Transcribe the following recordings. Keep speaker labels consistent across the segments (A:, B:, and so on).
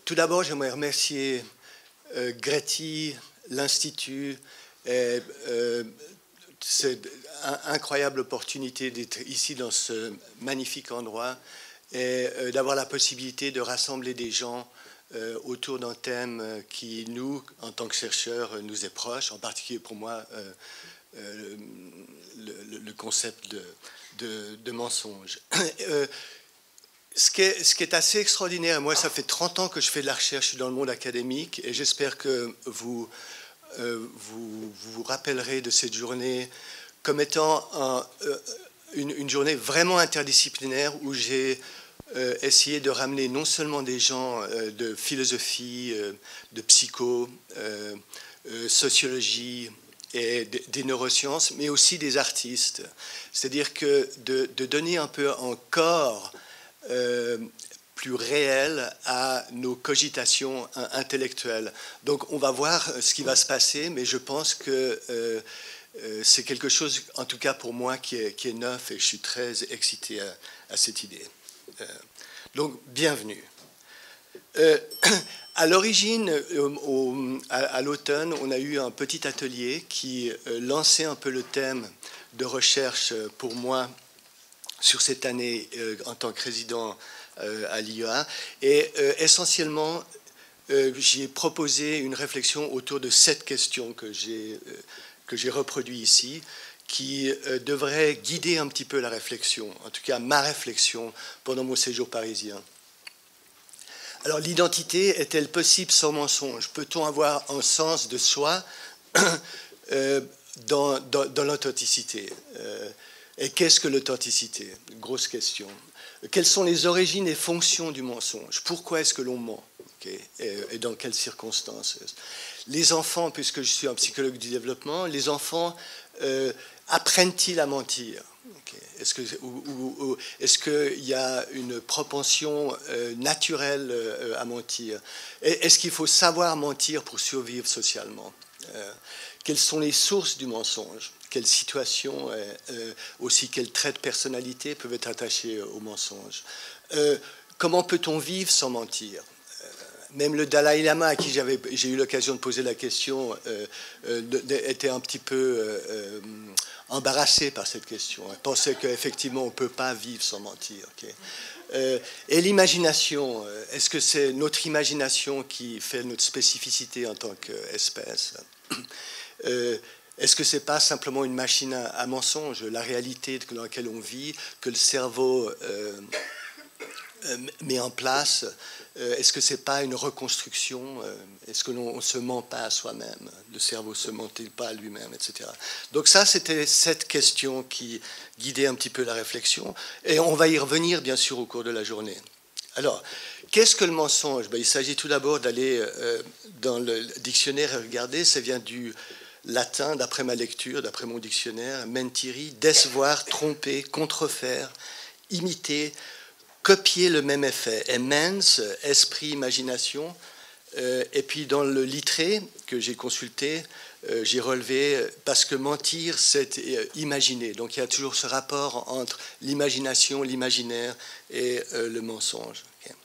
A: Tout d'abord, j'aimerais remercier Greti, l'Institut, et cette incroyable opportunité d'être ici dans ce magnifique endroit et d'avoir la possibilité de rassembler des gens autour d'un thème qui, nous, en tant que chercheurs, nous est proche, en particulier pour moi, le concept de mensonge. Ce qui est assez extraordinaire, moi ça fait 30 ans que je fais de la recherche dans le monde académique et j'espère que vous vous rappellerez de cette journée comme étant une journée vraiment interdisciplinaire où j'ai essayé de ramener non seulement des gens de philosophie, de psycho, sociologie et des neurosciences, mais aussi des artistes. C'est-à-dire que de donner un peu un corps plus réel à nos cogitations intellectuelles. Donc on va voir ce qui va se passer, mais je pense que c'est quelque chose, en tout cas pour moi, qui est neuf et je suis très excité à cette idée. Donc bienvenue. À l'origine, à l'automne, on a eu un petit atelier qui lançait un peu le thème de recherche pour moi sur cette année en tant que résident à l'IEA. Et essentiellement, j'ai proposé une réflexion autour de 7 questions que j'ai reproduites ici, qui devraient guider un petit peu la réflexion, en tout cas ma réflexion pendant mon séjour parisien. Alors, l'identité est-elle possible sans mensonge? Peut-on avoir un sens de soi dans l'authenticité? Et qu'est-ce que l'authenticité? Grosse question. Quelles sont les origines et fonctions du mensonge? Pourquoi est-ce que l'on ment? Et dans quelles circonstances? Les enfants, puisque je suis un psychologue du développement, les enfants apprennent-ils à mentir? Est-ce qu'il y a une propension naturelle à mentir? Est-ce qu'il faut savoir mentir pour survivre socialement? Quelles sont les sources du mensonge? Quelles situations, aussi quels traits de personnalité peuvent être attachés au mensonge? Comment peut-on vivre sans mentir? Même le Dalai Lama, à qui j'ai eu l'occasion de poser la question, était un petit peu embarrassé par cette question. Il pensait qu'effectivement, on ne peut pas vivre sans mentir. Et l'imagination, est-ce que c'est notre imagination qui fait notre spécificité en tant qu'espèce? Est-ce que ce n'est pas simplement une machine à mensonges, la réalité dans laquelle on vit, que le cerveau met en place? Est-ce que ce n'est pas une reconstruction? Est-ce que l'on ne se ment pas à soi-même? Le cerveau ne se ment-il pas à lui-même, etc. Donc ça, c'était cette question qui guidait un petit peu la réflexion. Et on va y revenir, bien sûr, au cours de la journée. Alors, qu'est-ce que le mensonge? Il s'agit tout d'abord d'aller dans le dictionnaire et regarder. Ça vient du latin, d'après ma lecture, d'après mon dictionnaire, mentiri, décevoir, tromper, contrefaire, imiter, copier le même effet. Et mens, esprit, imagination. Et puis dans le littré que j'ai consulté, j'ai relevé, parce que mentir, c'est imaginer. Donc il y a toujours ce rapport entre l'imagination, l'imaginaire et le mensonge. Okay.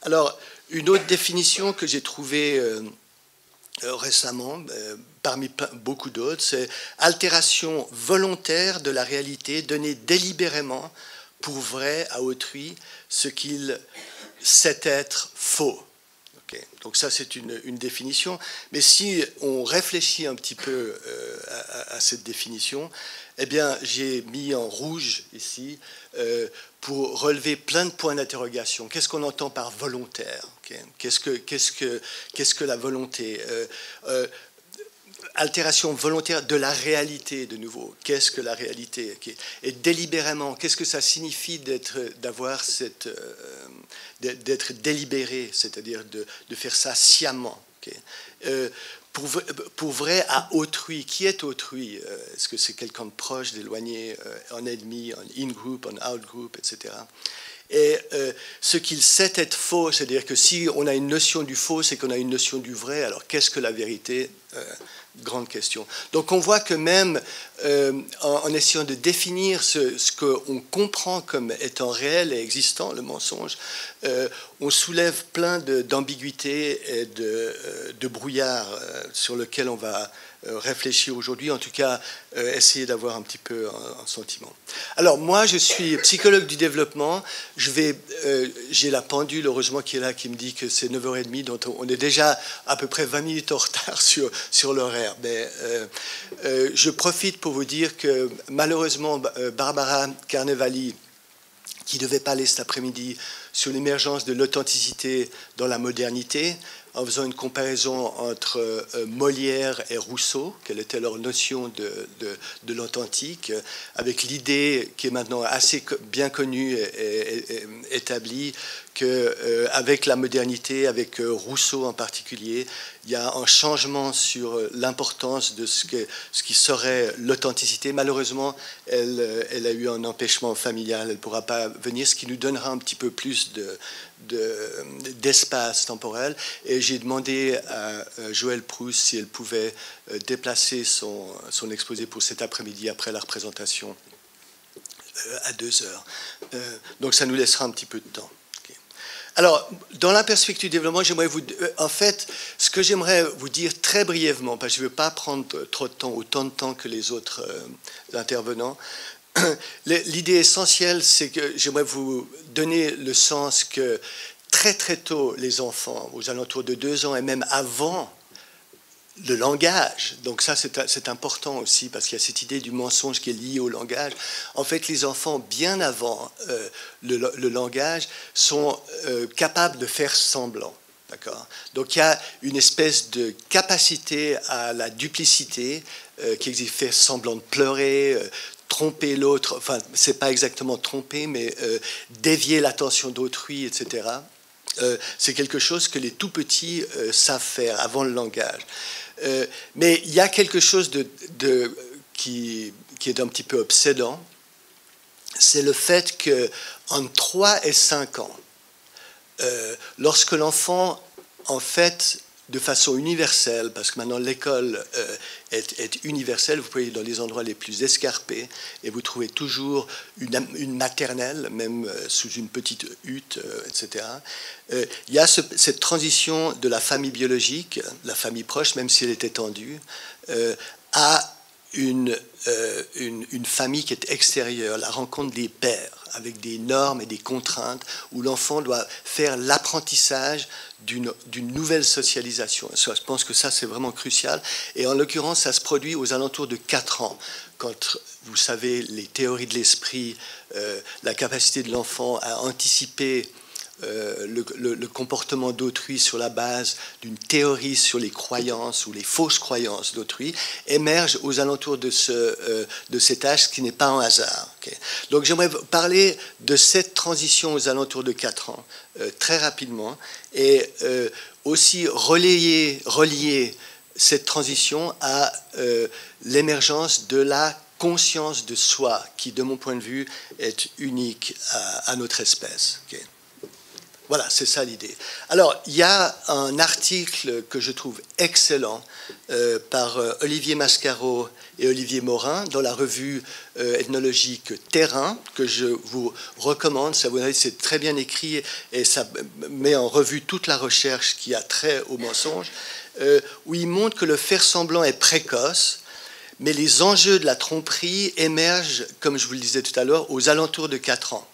A: Alors, une autre définition que j'ai trouvée récemment, parmi beaucoup d'autres, c'est altération volontaire de la réalité donnée délibérément pour vrai à autrui ce qu'il sait être faux. Okay. Donc ça, c'est une définition. Mais si on réfléchit un petit peu à cette définition, eh bien, j'ai mis en rouge ici pour relever plein de points d'interrogation. Qu'est-ce qu'on entend par volontaire? Okay. Qu'est-ce que la volonté? Altération volontaire de la réalité, de nouveau. Qu'est-ce que la réalité? Okay. Et délibérément, qu'est-ce que ça signifie d'avoir d'être délibéré, c'est-à-dire de faire ça sciemment? Okay. Pour vrai à autrui. Qui est autrui? Est-ce que c'est quelqu'un de proche, d'éloigné, en ennemi, en in-group, en out-group, etc. Et ce qu'il sait être faux, c'est-à-dire que si on a une notion du faux, c'est qu'on a une notion du vrai. Alors qu'est-ce que la vérité? grande question. Donc on voit que même en essayant de définir ce qu'on comprend comme étant réel et existant, le mensonge, on soulève plein d'ambiguïtés et de brouillard sur lequel on va réfléchir aujourd'hui, en tout cas essayer d'avoir un petit peu un sentiment. Alors moi je suis psychologue du développement, j'ai la pendule heureusement qui est là qui me dit que c'est 9h30, donc on est déjà à peu près 20 minutes en retard sur l'horaire, mais je profite pour vous dire que malheureusement Barbara Carnevali, qui devait parler cet après-midi sur l'émergence de l'authenticité dans la modernité, en faisant une comparaison entre Molière et Rousseau, quelle était leur notion de l'authentique, avec l'idée qui est maintenant assez bien connue et établie qu'avec la modernité, avec Rousseau en particulier, il y a un changement sur l'importance de ce qui serait l'authenticité. Malheureusement, elle a eu un empêchement familial, elle ne pourra pas venir, ce qui nous donnera un petit peu plus d'espace temporel. Et j'ai demandé à Joëlle Proust si elle pouvait déplacer son exposé pour cet après-midi après la représentation à 2h. Donc ça nous laissera un petit peu de temps. Alors, dans la perspective du développement, en fait, ce que j'aimerais vous dire très brièvement, parce que je ne veux pas prendre trop de temps, autant de temps que les autres intervenants, l'idée essentielle, c'est que j'aimerais vous donner le sens que très très tôt, les enfants, aux alentours de 2 ans et même avant, le langage, donc ça c'est important aussi parce qu'il y a cette idée du mensonge qui est liée au langage. En fait, les enfants, bien avant le langage, sont capables de faire semblant. D'accord ? Donc il y a une espèce de capacité à la duplicité qui existe, faire semblant de pleurer, tromper l'autre, enfin c'est pas exactement tromper, mais dévier l'attention d'autrui, etc. C'est quelque chose que les tout petits savent faire avant le langage. Mais il y a quelque chose qui est un petit peu obsédant, c'est le fait qu'entre 3 et 5 ans, lorsque l'enfant, en fait, de façon universelle, parce que maintenant l'école est universelle, vous pouvez aller dans les endroits les plus escarpés et vous trouvez toujours une maternelle, même sous une petite hutte, etc. Il y a cette transition de la famille biologique, la famille proche, même si elle est étendue, à une famille qui est extérieure, la rencontre des pairs, avec des normes et des contraintes, où l'enfant doit faire l'apprentissage d'une nouvelle socialisation. Je pense que ça, c'est vraiment crucial. Et en l'occurrence, ça se produit aux alentours de 4 ans, quand, vous savez, les théories de l'esprit, la capacité de l'enfant à anticiper le comportement d'autrui sur la base d'une théorie sur les croyances ou les fausses croyances d'autrui émerge aux alentours de cet âge, ce qui n'est pas un hasard. Okay. Donc j'aimerais parler de cette transition aux alentours de 4 ans très rapidement et aussi relier cette transition à l'émergence de la conscience de soi qui, de mon point de vue, est unique à notre espèce. Okay. Voilà, c'est ça l'idée. Alors, il y a un article que je trouve excellent par Olivier Mascaro et Olivier Morin dans la revue ethnologique Terrain, que je vous recommande. Ça, vous voyez, c'est très bien écrit et ça met en revue toute la recherche qui a trait au mensonge, où il montre que le faire semblant est précoce, mais les enjeux de la tromperie émergent, comme je vous le disais tout à l'heure, aux alentours de 4 ans.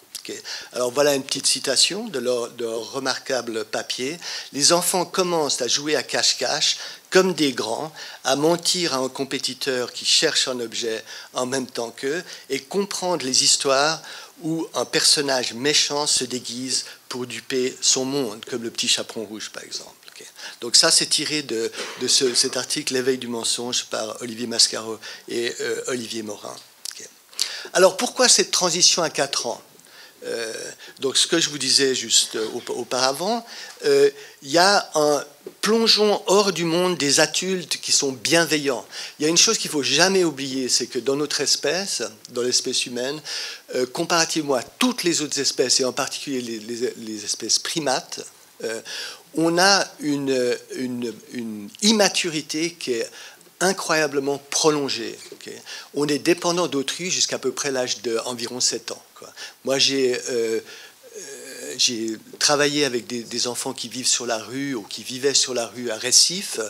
A: Alors voilà une petite citation de leur remarquable papier. Les enfants commencent à jouer à cache-cache comme des grands, à mentir à un compétiteur qui cherche un objet en même temps qu'eux et comprendre les histoires où un personnage méchant se déguise pour duper son monde, comme le petit chaperon rouge par exemple. Donc ça, c'est tiré de cet article « L'éveil du mensonge » par Olivier Mascaro et Olivier Morin. Alors pourquoi cette transition à 4 ans ? Donc ce que je vous disais juste auparavant, il y a un plongeon hors du monde des adultes qui sont bienveillants. Il y a une chose qu'il ne faut jamais oublier, c'est que dans notre espèce, dans l'espèce humaine, comparativement à toutes les autres espèces, et en particulier les espèces primates, on a une immaturité qui est incroyablement prolongée. Okay. On est dépendant d'autrui jusqu'à peu près l'âge d'environ 7 ans. Quoi. Moi, j'ai travaillé avec des enfants qui vivent sur la rue ou qui vivaient sur la rue à Recife,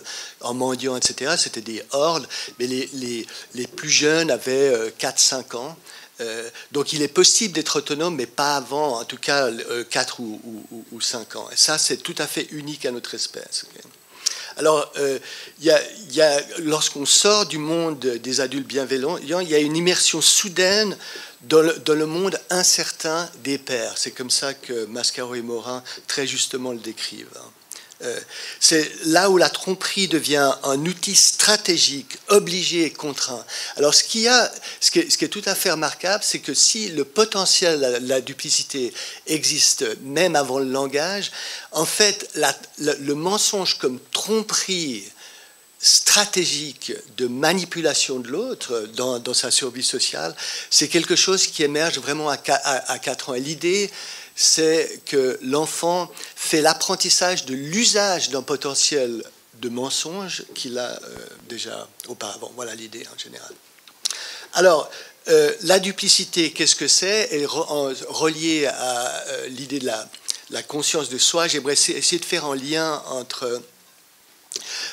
A: en mendiant, etc. C'était des hordes, mais les plus jeunes avaient 4-5 ans. Donc il est possible d'être autonome, mais pas avant, en tout cas 4 ou 5 ans. Et ça, c'est tout à fait unique à notre espèce. Okay. Alors, lorsqu'on sort du monde des adultes bienveillants, il y a une immersion soudaine dans le monde incertain des pères. C'est comme ça que Mascaro et Morin très justement le décrivent. C'est là où la tromperie devient un outil stratégique, obligé et contraint. Alors, ce qui est tout à fait remarquable, c'est que si le potentiel, la duplicité existe même avant le langage, en fait, le mensonge comme tromperie stratégique de manipulation de l'autre dans sa survie sociale, c'est quelque chose qui émerge vraiment à 4 ans. Et l'idée, c'est que l'enfant fait l'apprentissage de l'usage d'un potentiel de mensonge qu'il a déjà auparavant. Voilà l'idée en général. Alors, la duplicité, qu'est-ce que c'est? Et relié à l'idée de la conscience de soi, j'aimerais essayer de faire un lien entre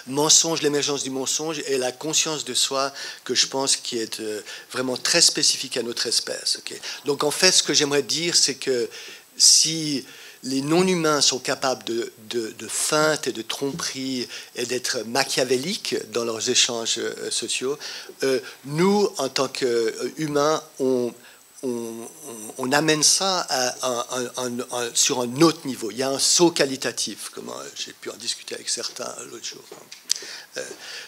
A: mensonge, l'émergence du mensonge et la conscience de soi que je pense qui est vraiment très spécifique à notre espèce. Okay. Donc en fait, ce que j'aimerais dire, c'est que si les non-humains sont capables de feintes et de tromperies et d'être machiavéliques dans leurs échanges sociaux, nous, en tant qu'humains, on amène ça sur un autre niveau. Il y a un saut qualitatif, comme j'ai pu en discuter avec certains l'autre jour.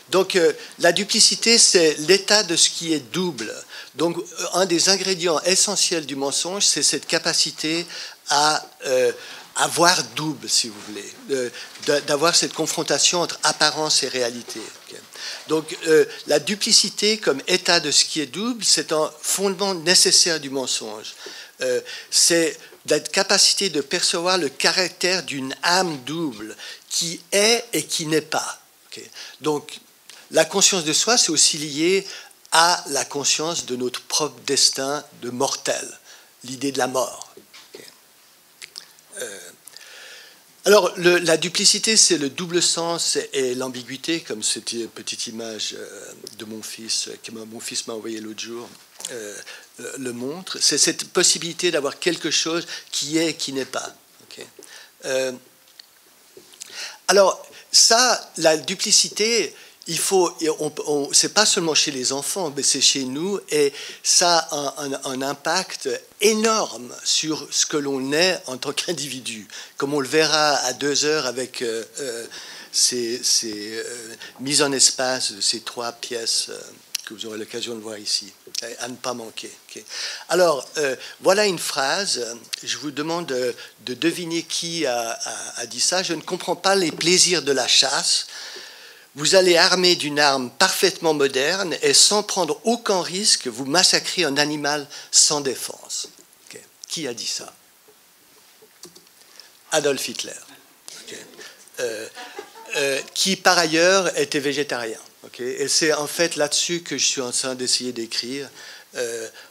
A: Donc, la duplicité, c'est l'état de ce qui est double. Donc, un des ingrédients essentiels du mensonge, c'est cette capacité à avoir double, si vous voulez, d'avoir cette confrontation entre apparence et réalité. Okay. Donc, la duplicité comme état de ce qui est double, c'est un fondement nécessaire du mensonge. C'est la capacité de percevoir le caractère d'une âme double qui est et qui n'est pas. Okay. Donc, la conscience de soi, c'est aussi lié à la conscience de notre propre destin de mortel, l'idée de la mort. Okay. Alors, la duplicité, c'est le double sens et l'ambiguïté, comme cette petite image de mon fils, que mon fils m'a envoyé l'autre jour, le montre. C'est cette possibilité d'avoir quelque chose qui est et qui n'est pas. Okay. Alors, ça, la duplicité, c'est pas seulement chez les enfants, mais c'est chez nous, et ça a un impact énorme sur ce que l'on est en tant qu'individu, comme on le verra à 2 heures avec ces mises en espace de ces 3 pièces que vous aurez l'occasion de voir ici, à ne pas manquer. Okay. Alors, voilà une phrase. Je vous demande de deviner qui a dit ça. Je ne comprends pas les plaisirs de la chasse. Vous allez armé d'une arme parfaitement moderne et sans prendre aucun risque, vous massacrez un animal sans défense. Okay. Qui a dit ça? Adolf Hitler. Okay. Qui, par ailleurs, était végétarien. Okay. Et c'est en fait là-dessus que je suis en train d'essayer d'écrire,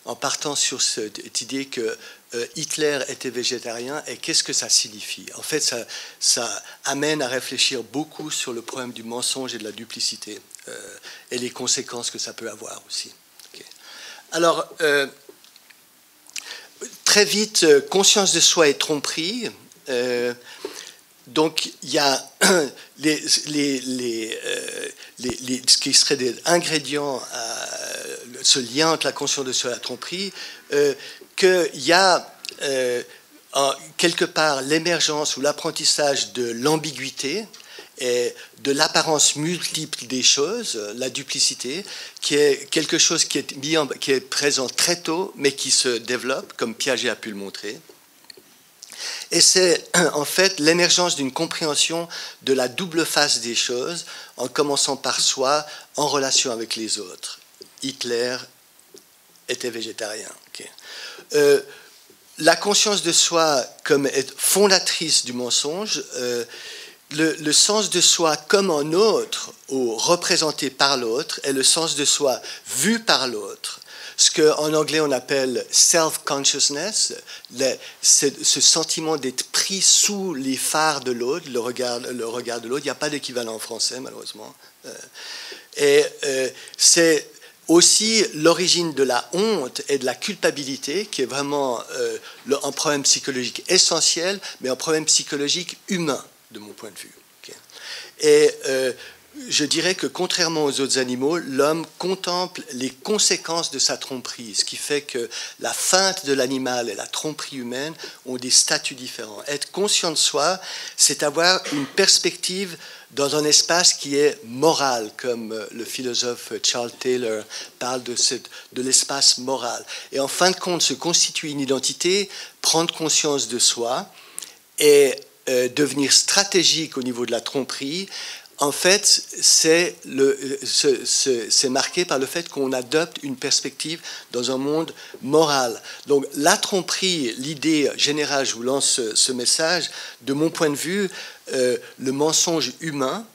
A: en partant sur cette idée que Hitler était végétarien et qu'est-ce que ça signifie. En fait, ça amène à réfléchir beaucoup sur le problème du mensonge et de la duplicité et les conséquences que ça peut avoir aussi. Okay. Alors, très vite, conscience de soi et tromperie. Donc, il y a ce qui serait des ingrédients à ce lien entre la conscience de soi et la tromperie, qu'il y a quelque part l'émergence ou l'apprentissage de l'ambiguïté et de l'apparence multiple des choses, la duplicité, qui est quelque chose qui est présent très tôt, mais qui se développe, comme Piaget a pu le montrer. Et c'est en fait l'émergence d'une compréhension de la double face des choses, en commençant par soi, en relation avec les autres. Hitler était végétarien. Okay. La conscience de soi comme fondatrice du mensonge, le sens de soi comme un autre ou représenté par l'autre est le sens de soi vu par l'autre. Ce qu'en anglais on appelle self-consciousness, ce sentiment d'être pris sous les phares de l'autre, le regard de l'autre. Il n'y a pas d'équivalent en français malheureusement. C'est aussi l'origine de la honte et de la culpabilité, qui est vraiment un problème psychologique essentiel, mais un problème psychologique humain, de mon point de vue. Et je dirais que contrairement aux autres animaux, l'homme contemple les conséquences de sa tromperie, ce qui fait que la feinte de l'animal et la tromperie humaine ont des statuts différents. Être conscient de soi, c'est avoir une perspective dans un espace qui est moral, comme le philosophe Charles Taylor parle de l'espace moral. Et en fin de compte, se constituer une identité, prendre conscience de soi et devenir stratégique au niveau de la tromperie, en fait, c'est marqué par le fait qu'on adopte une perspective dans un monde moral. Donc la tromperie, l'idée générale, je vous lance ce message, de mon point de vue, le mensonge humain,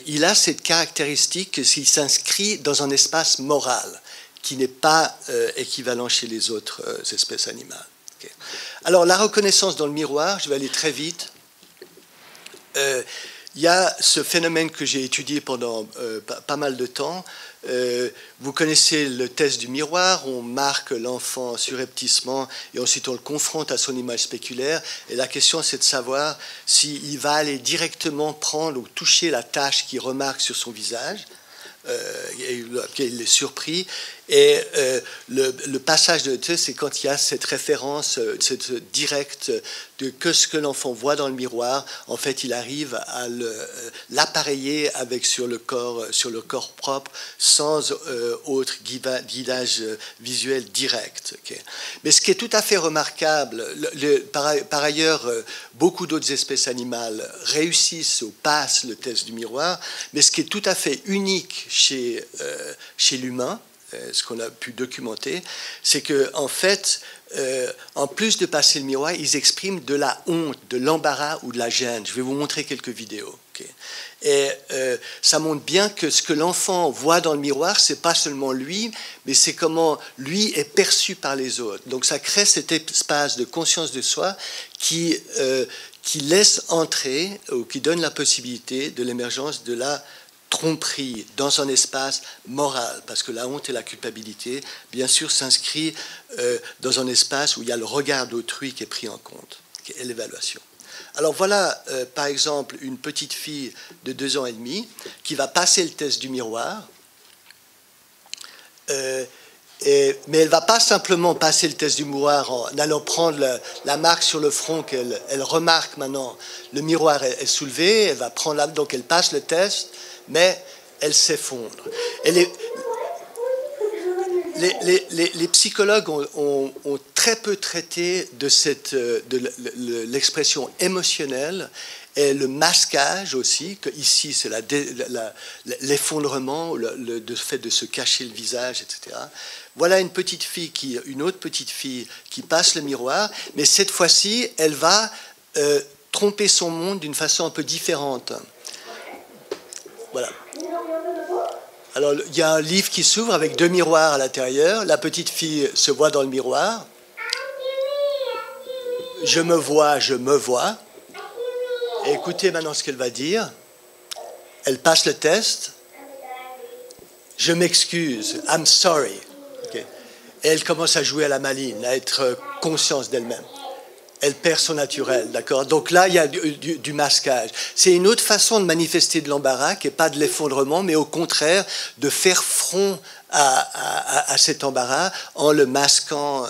A: il a cette caractéristique qu'il s'inscrit dans un espace moral qui n'est pas équivalent chez les autres espèces animales. Okay. Alors la reconnaissance dans le miroir, je vais aller très vite. Il y a ce phénomène que j'ai étudié pendant pas mal de temps. Vous connaissez le test du miroir, on marque l'enfant surrepticement et ensuite on le confronte à son image spéculaire. Et la question, c'est de savoir s'il va aller directement prendre ou toucher la tache qu'il remarque sur son visage. Il est surpris. Et le passage de test, c'est quand il y a cette référence, cette directe de que ce que l'enfant voit dans le miroir, en fait, il arrive à l'appareiller avec sur le corps propre, sans autre guidage visuel direct. Okay. Mais ce qui est tout à fait remarquable, par ailleurs, beaucoup d'autres espèces animales réussissent ou passent le test du miroir, mais ce qui est tout à fait unique chez l'humain, ce qu'on a pu documenter, c'est que en fait, en plus de passer le miroir, ils expriment de la honte, de l'embarras ou de la gêne. Je vais vous montrer quelques vidéos. Okay. Et ça montre bien que ce que l'enfant voit dans le miroir, c'est pas seulement lui, mais c'est comment lui est perçu par les autres. Donc ça crée cet espace de conscience de soi qui laisse entrer ou qui donne la possibilité de l'émergence de la tromperie dans un espace moral, parce que la honte et la culpabilité, bien sûr, s'inscrit dans un espace où il y a le regard d'autrui qui est pris en compte, et l'évaluation. Alors voilà, par exemple, une petite fille de 2 ans et demi qui va passer le test du miroir, mais elle ne va pas simplement passer le test du miroir en allant prendre la marque sur le front qu'elle remarque maintenant. Le miroir est soulevé, elle va prendre donc elle passe le test, mais elle s'effondre. Et les psychologues ont très peu traité de l'expression émotionnelle et le masquage aussi, que ici c'est l'effondrement, le fait de se cacher le visage, etc. Voilà une autre petite fille qui passe le miroir, mais cette fois-ci, elle va tromper son monde d'une façon un peu différente. Voilà. Alors, il y a un livre qui s'ouvre avec 2 miroirs à l'intérieur. La petite fille se voit dans le miroir. Je me vois, je me vois. Et écoutez maintenant ce qu'elle va dire. Elle passe le test. Je m'excuse. I'm sorry. Okay. Et elle commence à jouer à la maline, à être consciente d'elle-même. Elle perd son naturel, d'accord? Donc là, il y a du masquage. C'est une autre façon de manifester de l'embarras, qui n'est pas de l'effondrement, mais au contraire, de faire front à cet embarras en le masquant.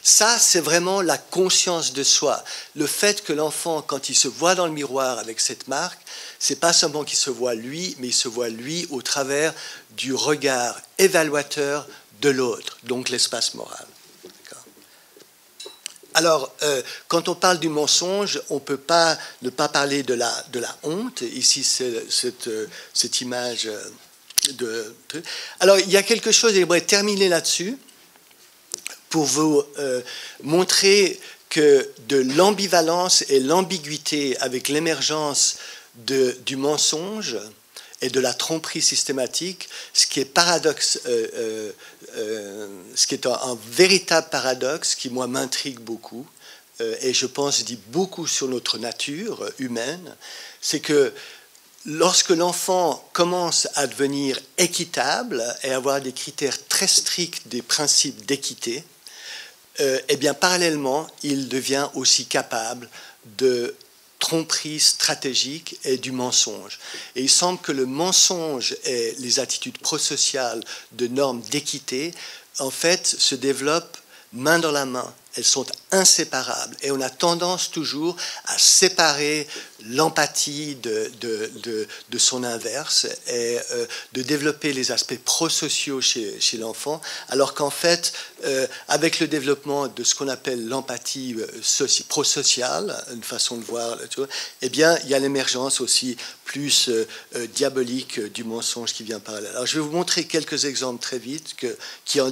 A: Ça, c'est vraiment la conscience de soi. Le fait que l'enfant, quand il se voit dans le miroir avec cette marque, c'est pas seulement qu'il se voit lui, mais il se voit lui au travers du regard évaluateur de l'autre, donc l'espace moral. Alors, quand on parle du mensonge, on ne peut pas ne pas parler de la honte. Ici, c'est cette image de... Alors, il y a quelque chose, et j'aimerais terminer là-dessus, pour vous montrer que de l'ambivalence et l'ambiguïté avec l'émergence du mensonge et de la tromperie systématique, ce qui est ce qui est un véritable paradoxe qui, moi, m'intrigue beaucoup, et je pense dit beaucoup sur notre nature humaine, c'est que lorsque l'enfant commence à devenir équitable et avoir des critères très stricts des principes d'équité, eh bien, parallèlement, il devient aussi capable de tromperie stratégique et du mensonge. Et il semble que le mensonge et les attitudes prosociales de normes d'équité, en fait, se développent main dans la main. Elles sont inséparables. Et on a tendance toujours à séparer l'empathie de son inverse et de développer les aspects prosociaux chez l'enfant, alors qu'en fait, avec le développement de ce qu'on appelle l'empathie prosociale, une façon de voir, eh bien, il y a l'émergence aussi plus diabolique du mensonge qui vient parallèle. Alors, je vais vous montrer quelques exemples très vite qui en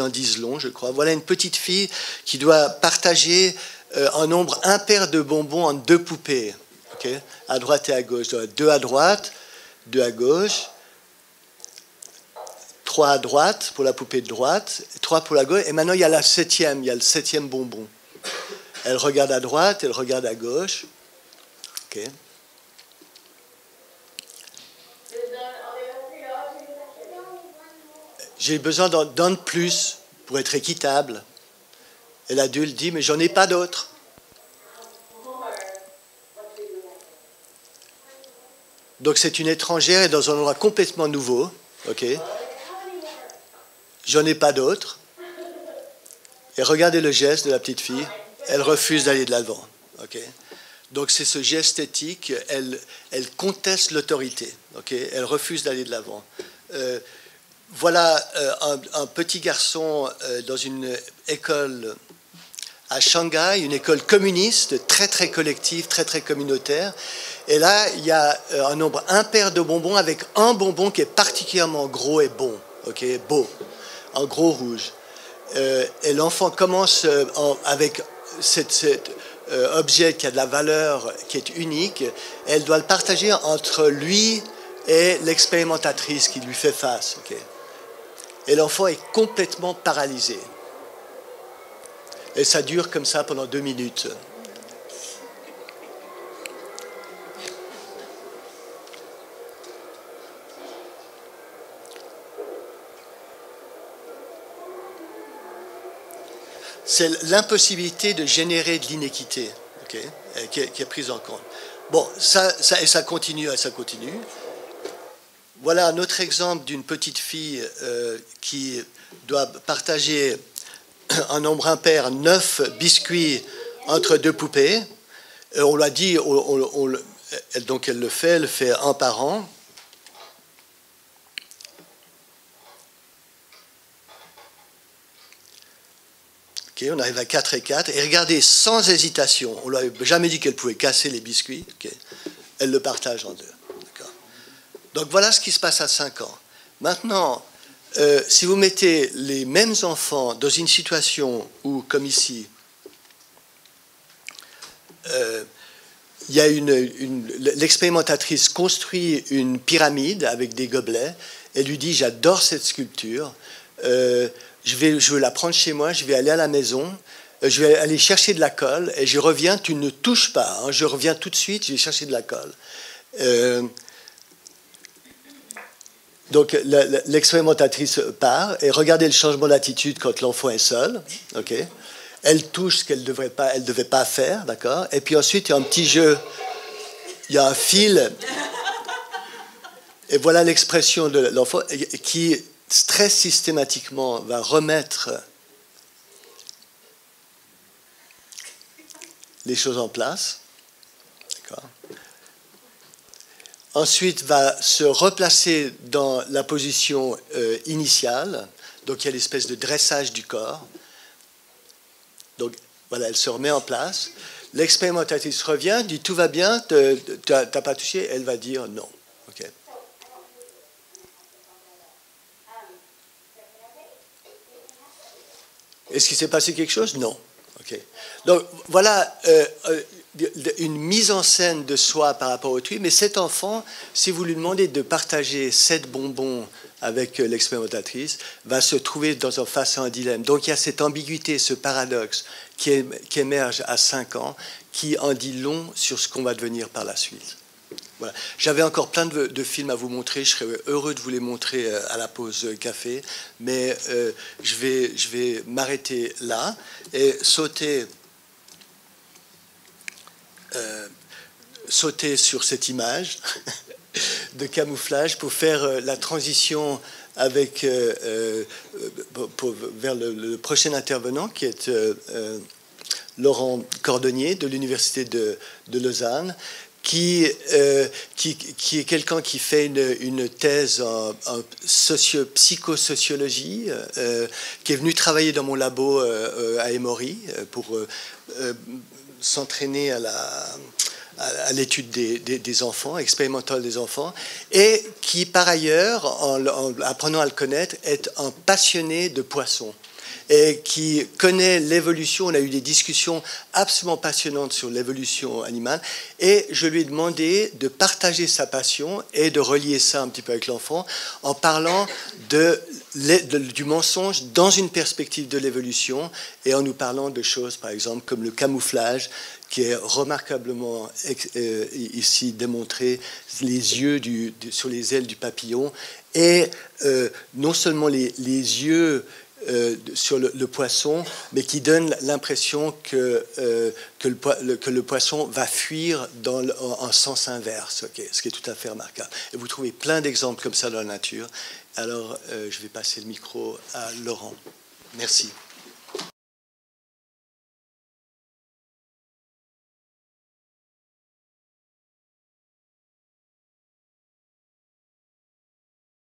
A: disent long, je crois. Voilà une petite fille qui doit partager un nombre impair de bonbons entre deux poupées, okay, à droite et à gauche. Deux à droite, deux à gauche, trois à droite pour la poupée de droite, trois pour la gauche, et maintenant il y a le septième bonbon. Elle regarde à droite, elle regarde à gauche. Okay. J'ai besoin d'un de plus pour être équitable. Et l'adulte dit, mais j'en ai pas d'autres. Donc c'est une étrangère et dans un endroit complètement nouveau. Ok. J'en ai pas d'autres. Et regardez le geste de la petite fille. Elle refuse d'aller de l'avant. Ok. Donc c'est ce geste éthique. Elle conteste l'autorité. Ok. Elle refuse d'aller de l'avant. Voilà un petit garçon dans une école à Shanghai, une école communiste, très très collective, très très communautaire. Et là, il y a un nombre impair de bonbons avec un bonbon qui est particulièrement gros et bon, okay, beau, en gros rouge. Et l'enfant commence avec cet objet qui a de la valeur, qui est unique. Et elle doit le partager entre lui et l'expérimentatrice qui lui fait face. Okay. Et l'enfant est complètement paralysé. Et ça dure comme ça pendant 2 minutes. C'est l'impossibilité de générer de l'inéquité, okay, qui est prise en compte. Bon, ça continue, ça continue. Voilà un autre exemple d'une petite fille qui doit partager un nombre impair, 9 biscuits entre deux poupées. On l'a dit, donc elle le fait un par an. Okay, on arrive à 4 et 4. Et regardez, sans hésitation, on ne lui a jamais dit qu'elle pouvait casser les biscuits. Okay, elle le partage en deux. Donc voilà ce qui se passe à 5 ans. Maintenant, si vous mettez les mêmes enfants dans une situation où, comme ici, il y a l'expérimentatrice construit une pyramide avec des gobelets, elle lui dit « J'adore cette sculpture, je veux la prendre chez moi, je vais aller à la maison, je vais aller chercher de la colle, et je reviens, tu ne touches pas, hein, je reviens tout de suite, je vais chercher de la colle. » Donc l'expérimentatrice part et regardez le changement d'attitude quand l'enfant est seul. Okay. Elle touche ce qu'elle elle devait pas faire, d'accord. Et puis ensuite il y a un petit jeu, il y a un fil. Et voilà l'expression de l'enfant qui très systématiquement va remettre les choses en place, d'accord. Ensuite, va se replacer dans la position initiale. Donc, il y a l'espèce de dressage du corps. Donc, voilà, elle se remet en place. L'expérimentatrice revient, dit « Tout va bien, tu n'as pas touché ?» Elle va dire « Non. » Okay. Est-ce qu'il s'est passé quelque chose? Non. Ok. Donc voilà une mise en scène de soi par rapport à autrui, mais cet enfant, si vous lui demandez de partager 7 bonbons avec l'expérimentatrice, va se trouver face à un dilemme. Donc il y a cette ambiguïté, ce paradoxe qui émerge à 5 ans, qui en dit long sur ce qu'on va devenir par la suite. Voilà. J'avais encore plein de films à vous montrer, je serais heureux de vous les montrer à la pause café, mais je vais m'arrêter là et sauter sur cette image de camouflage pour faire la transition avec, vers le prochain intervenant qui est Laurent Cordonnier de l'Université de Lausanne, qui est quelqu'un qui fait une thèse en psychosociologie, qui est venu travailler dans mon labo à Emory pour s'entraîner à l'étude des enfants, expérimentale des enfants, et qui, par ailleurs, en apprenant à le connaître, est un passionné de poissons et qui connaît l'évolution. On a eu des discussions absolument passionnantes sur l'évolution animale, et je lui ai demandé de partager sa passion et de relier ça un petit peu avec l'enfant en parlant du mensonge dans une perspective de l'évolution, et en nous parlant de choses, par exemple, comme le camouflage, qui est remarquablement ici démontré, les yeux sur les ailes du papillon, et non seulement les yeux sur le poisson, mais qui donne l'impression que le poisson va fuir en sens inverse, okay, ce qui est tout à fait remarquable. Et vous trouvez plein d'exemples comme ça dans la nature. Alors, je vais passer le micro à Laurent. Merci.